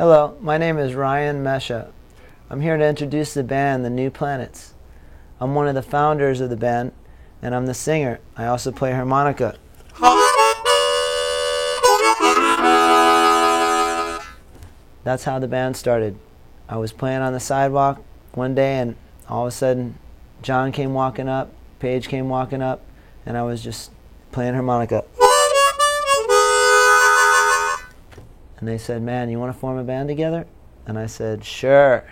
Hello, my name is Ryan Mesha. I'm here to introduce the band The New Planets. I'm one of the founders of the band, and I'm the singer. I also play harmonica. That's how the band started. I was playing on the sidewalk one day, and all of a sudden, John came walking up, Paige came walking up, and I was just playing harmonica. And they said, "Man, you want to form a band together?" And I said, "Sure."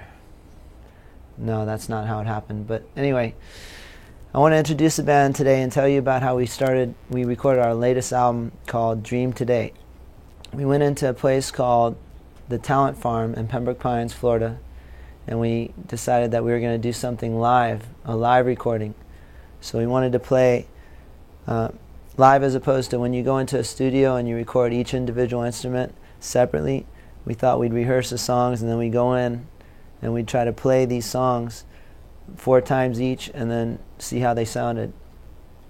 No, that's not how it happened. But anyway, I want to introduce the band today and tell you about how we recorded our latest album called Dream Today. We went into a place called the Talent Farm in Pembroke Pines, Florida, and we decided that we were going to do something live, a live recording. So we wanted to play live as opposed to when you go into a studio and you record each individual instrument separately. We thought we'd rehearse the songs and then we'd go in and we'd try to play these songs 4 times each and then see how they sounded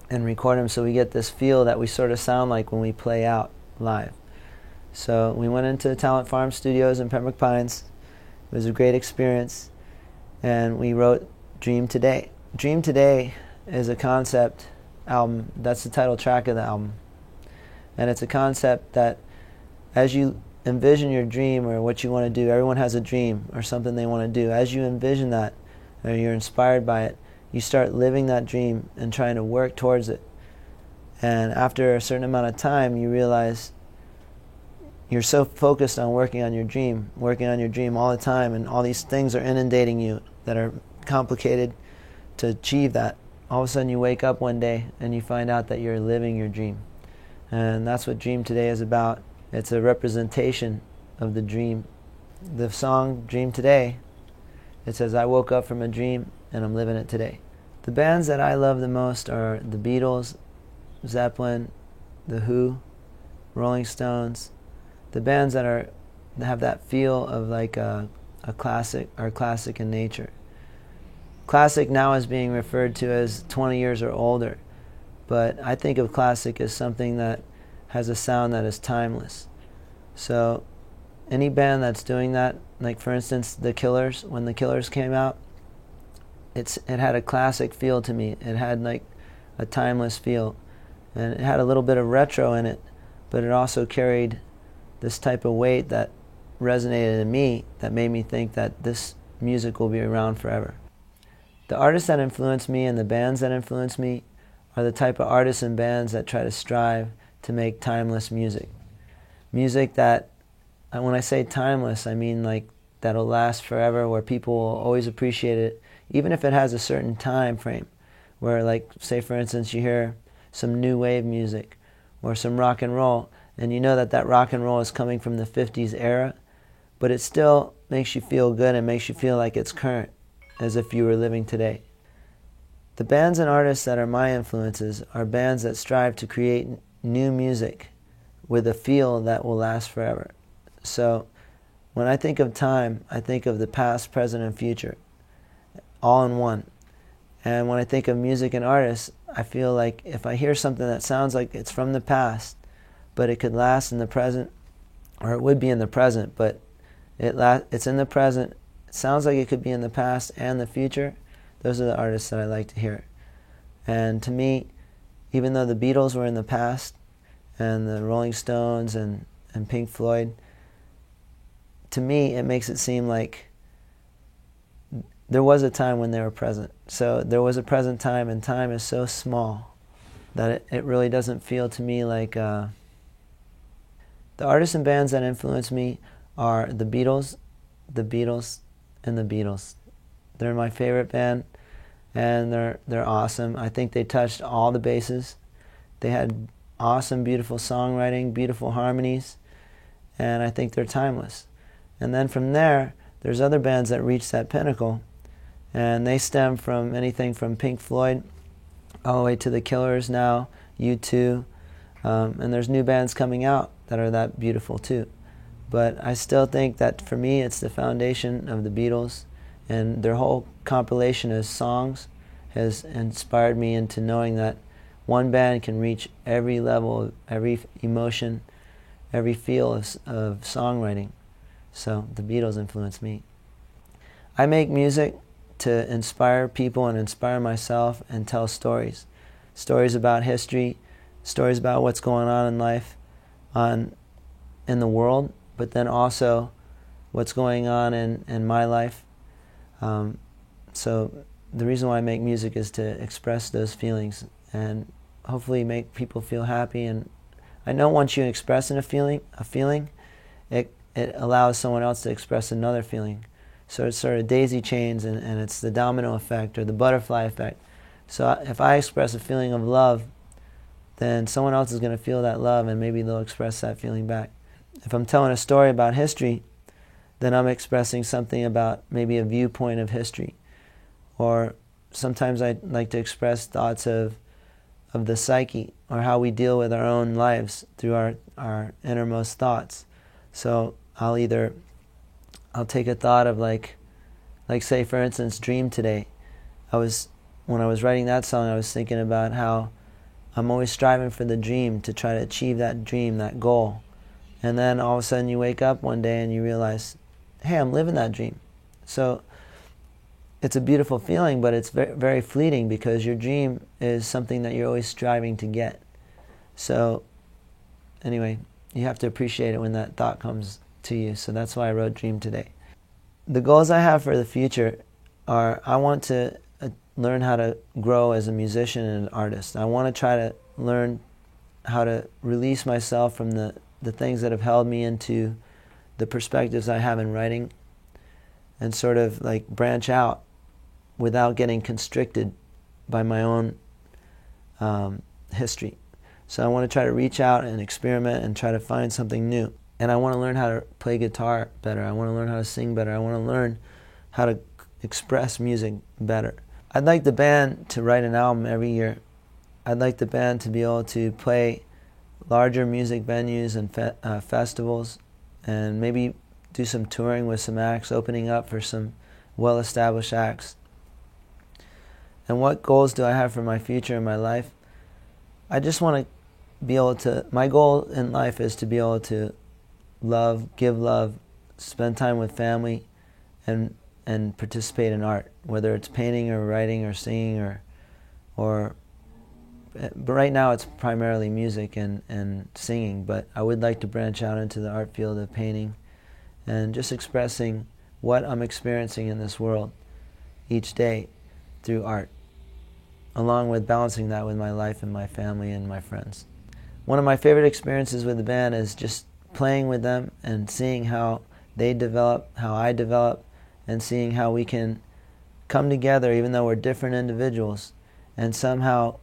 and record them so we get this feel that we sort of sound like when we play out live. So we went into Talent Farm Studios in Pembroke Pines. It was a great experience, and we wrote Dream Today. Dream Today is a concept album. That's the title track of the album. And it's a concept that as you envision your dream or what you want to do, everyone has a dream or something they want to do. As you envision that or you're inspired by it, you start living that dream and trying to work towards it. And after a certain amount of time, you realize you're so focused on working on your dream all the time, and all these things are inundating you that are complicated to achieve that. All of a sudden you wake up one day and you find out that you're living your dream. And that's what Dream Today is about. It's a representation of the dream. The song Dream Today, it says, "I woke up from a dream and I'm living it today." The bands that I love the most are the Beatles, Zeppelin, The Who, Rolling Stones. The bands that have that feel of like a classic or classic in nature. Classic now is being referred to as 20 years or older, but I think of classic as something that has a sound that is timeless. So any band that's doing that, like for instance The Killers, when The Killers came out, it had a classic feel to me. It had like a timeless feel, and it had a little bit of retro in it, but it also carried this type of weight that resonated in me, that made me think that this music will be around forever. The artists that influence me and the bands that influence me are the type of artists and bands that try to strive to make timeless music. Music that, when I say timeless, I mean like that'll last forever, where people will always appreciate it, even if it has a certain time frame, where like, say for instance, you hear some new wave music or some rock and roll, and you know that rock and roll is coming from the 50s era, but it still makes you feel good and makes you feel like it's current, as if you were living today. The bands and artists that are my influences are bands that strive to create new music with a feel that will last forever. So when I think of time, I think of the past, present, and future, all in one. And when I think of music and artists, I feel like if I hear something that sounds like it's from the past, but it could last in the present, or it would be in the present, but it's in the present, it sounds like it could be in the past and the future, those are the artists that I like to hear. And to me, even though the Beatles were in the past, and the Rolling Stones and Pink Floyd, to me it makes it seem like there was a time when they were present. So there was a present time, and time is so small that it really doesn't feel to me like... The artists and bands that influence me are the Beatles, and the Beatles. They're my favorite band, and they're awesome. I think they touched all the bases. They had awesome, beautiful songwriting, beautiful harmonies, and I think they're timeless. And then from there, there's other bands that reach that pinnacle, and they stem from anything from Pink Floyd all the way to The Killers now, U2, and there's new bands coming out that are that beautiful too. But I still think that for me it's the foundation of the Beatles, and their whole compilation of songs has inspired me into knowing that one band can reach every level, every emotion, every feel of songwriting. So the Beatles influenced me. I make music to inspire people and inspire myself and tell stories. Stories about history, stories about what's going on in life, in the world, but then also what's going on in my life. So the reason why I make music is to express those feelings and hopefully make people feel happy. And I know once you express a feeling, it allows someone else to express another feeling. So it's sort of daisy chains, and it's the domino effect or the butterfly effect. So if I express a feeling of love, then someone else is going to feel that love, and maybe they'll express that feeling back. If I'm telling a story about history, then I'm expressing something about maybe a viewpoint of history. Or sometimes I like to express thoughts of the psyche, or how we deal with our own lives through our innermost thoughts. So I'll take a thought of like say for instance, Dream Today. When I was writing that song, I was thinking about how I'm always striving for the dream, to try to achieve that dream, that goal. And then all of a sudden you wake up one day and you realize, hey, I'm living that dream. So it's a beautiful feeling, but it's very, very fleeting, because your dream is something that you're always striving to get. So anyway, you have to appreciate it when that thought comes to you. So that's why I wrote Dream Today. The goals I have for the future are, I want to learn how to grow as a musician and an artist. I want to try to learn how to release myself from the things that have held me into the perspectives I have in writing, and sort of like branch out without getting constricted by my own history. So I want to try to reach out and experiment and try to find something new. And I want to learn how to play guitar better. I want to learn how to sing better. I want to learn how to express music better. I'd like the band to write an album every year. I'd like the band to be able to play larger music venues and festivals, and maybe do some touring with some acts, opening up for some well-established acts. And what goals do I have for my future in my life? I just want to be able to, my goal in life is to be able to love, give love, spend time with family, and participate in art, whether it's painting or writing or singing but right now it's primarily music and singing, but I would like to branch out into the art field of painting and just expressing what I'm experiencing in this world each day through art, along with balancing that with my life and my family and my friends. One of my favorite experiences with the band is just playing with them and seeing how they develop, how I develop, and seeing how we can come together even though we're different individuals and somehow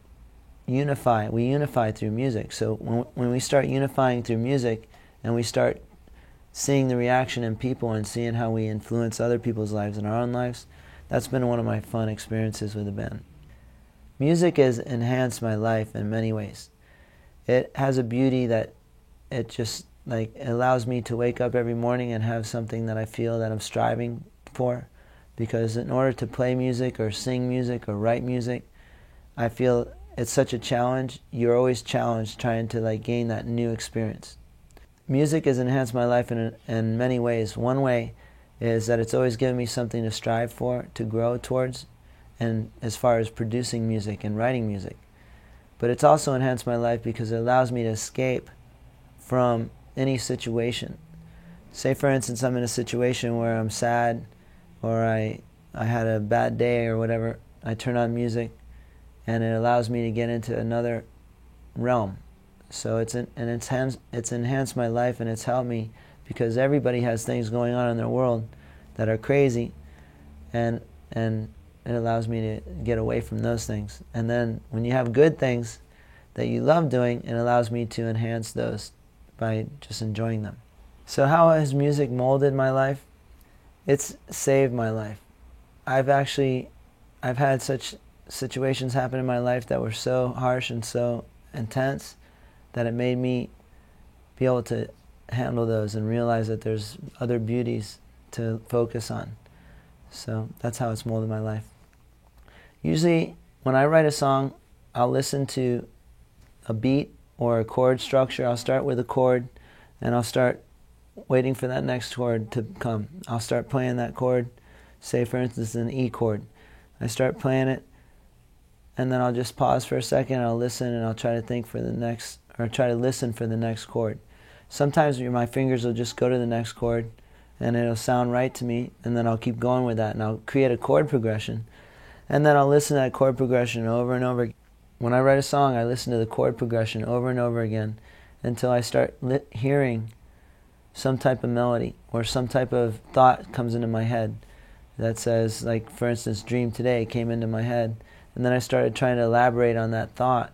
unify. We unify through music. So when we start unifying through music and we start seeing the reaction in people and seeing how we influence other people's lives and our own lives, that's been one of my fun experiences with the band. Music has enhanced my life in many ways. It has a beauty that it just it allows me to wake up every morning and have something that I feel that I'm striving for, because in order to play music or sing music or write music, I feel it's such a challenge. You're always challenged trying to gain that new experience. Music has enhanced my life in many ways. One way is that it's always given me something to strive for, to grow towards, and as far as producing music and writing music. But it's also enhanced my life because it allows me to escape from any situation. Say for instance I'm in a situation where I'm sad, or I had a bad day or whatever, I turn on music and it allows me to get into another realm. So it's enhanced my life, and it's helped me because everybody has things going on in their world that are crazy, and it allows me to get away from those things. And then when you have good things that you love doing, it allows me to enhance those by just enjoying them. So how has music molded my life? It's saved my life. I've had such situations happen in my life that were so harsh and so intense that it made me be able to handle those and realize that there's other beauties to focus on. So that's how it's molded my life. Usually when I write a song, I'll listen to a beat or a chord structure. I'll start with a chord and I'll start waiting for that next chord to come. I'll start playing that chord, say for instance an E chord. I start playing it, and then I'll just pause for a second, I'll listen, and I'll try to think for the next, or try to listen for the next chord. Sometimes my fingers will just go to the next chord, and it'll sound right to me, and then I'll keep going with that, and I'll create a chord progression, and then I'll listen to that chord progression over and over. When I write a song, I listen to the chord progression over and over again until I start hearing some type of melody or some type of thought comes into my head that says, like for instance, Dream Today came into my head, and then I started trying to elaborate on that thought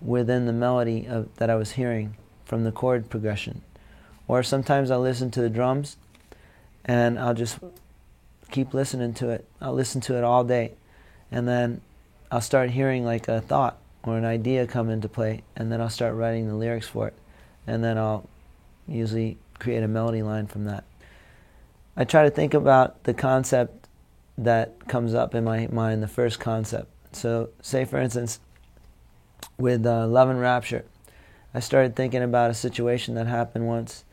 within the melody that I was hearing from the chord progression. Or sometimes I'll listen to the drums and I'll just keep listening to it. I'll listen to it all day, and then I'll start hearing like a thought or an idea come into play, and then I'll start writing the lyrics for it, and then I'll usually create a melody line from that. I try to think about the concept that comes up in my mind, the first concept. So say for instance, with Love and Rapture, I started thinking about a situation that happened once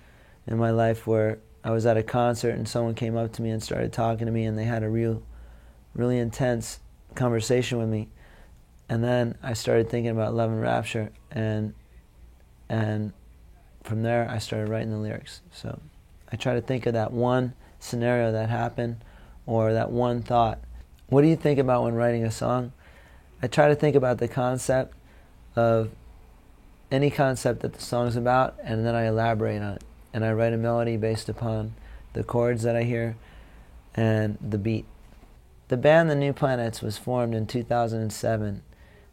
in my life where I was at a concert and someone came up to me and started talking to me, and they had a really intense conversation with me. And then I started thinking about Love and Rapture, and from there I started writing the lyrics. So I try to think of that one scenario that happened, or that one thought. What do you think about when writing a song? I try to think about the concept of any concept that the song's about, and then I elaborate on it. And I write a melody based upon the chords that I hear and the beat. The band The New Planets was formed in 2007.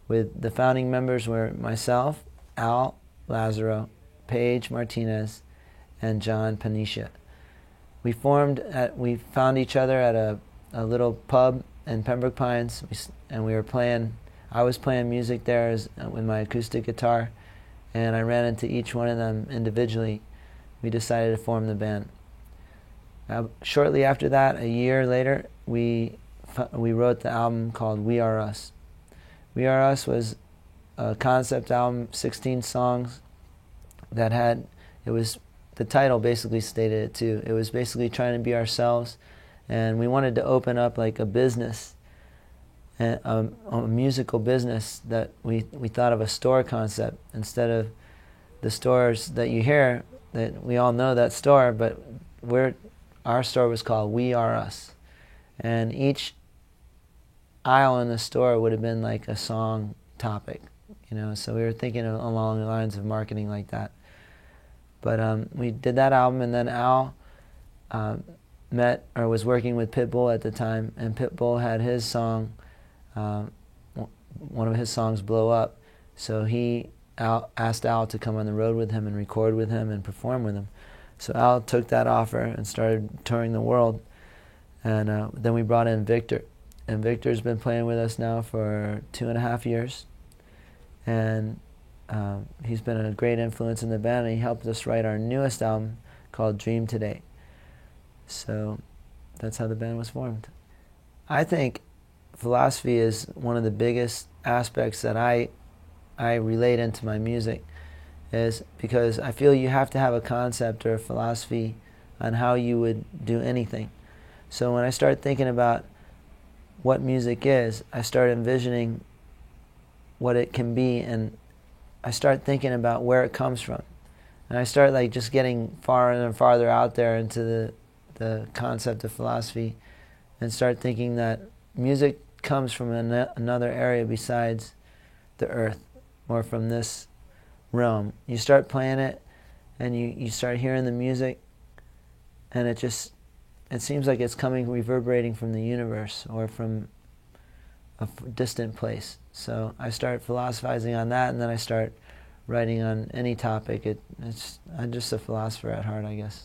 With the founding members were myself, Al Lazaro, Paige Martinez, and John Panisha. We found each other at a little pub in Pembroke Pines, and I was playing music there with my acoustic guitar, and I ran into each one of them individually. We decided to form the band. Shortly after that, a year later, we wrote the album called We Are Us. We Are Us was a concept album, 16 songs that the title basically stated it too. It was basically trying to be ourselves, and we wanted to open up like a business, a musical business that we thought of a store concept instead of the stores that you hear, that we all know that store, but our store was called We Are Us. And each aisle in the store would have been like a song topic, so we were thinking along the lines of marketing like that. But we did that album, and then Al was working with Pitbull at the time, and Pitbull had his song, one of his songs blow up, so he asked Al to come on the road with him and record with him and perform with him. So Al took that offer and started touring the world, and then we brought in Victor. And Victor's been playing with us now for 2.5 years, and he's been a great influence in the band, and he helped us write our newest album called Dream Today. So that's how the band was formed. I think philosophy is one of the biggest aspects that I relate into my music, is because I feel you have to have a concept or a philosophy on how you would do anything. So when I start thinking about what music is, I start envisioning what it can be, and I start thinking about where it comes from. And I start like just getting farther and farther out there into the concept of philosophy, and start thinking that music comes from another area besides the earth, or from this realm. You start playing it, and you start hearing the music, and it seems like it's reverberating from the universe or from a distant place. So I start philosophizing on that, and then I start writing on any topic. I'm just a philosopher at heart, I guess.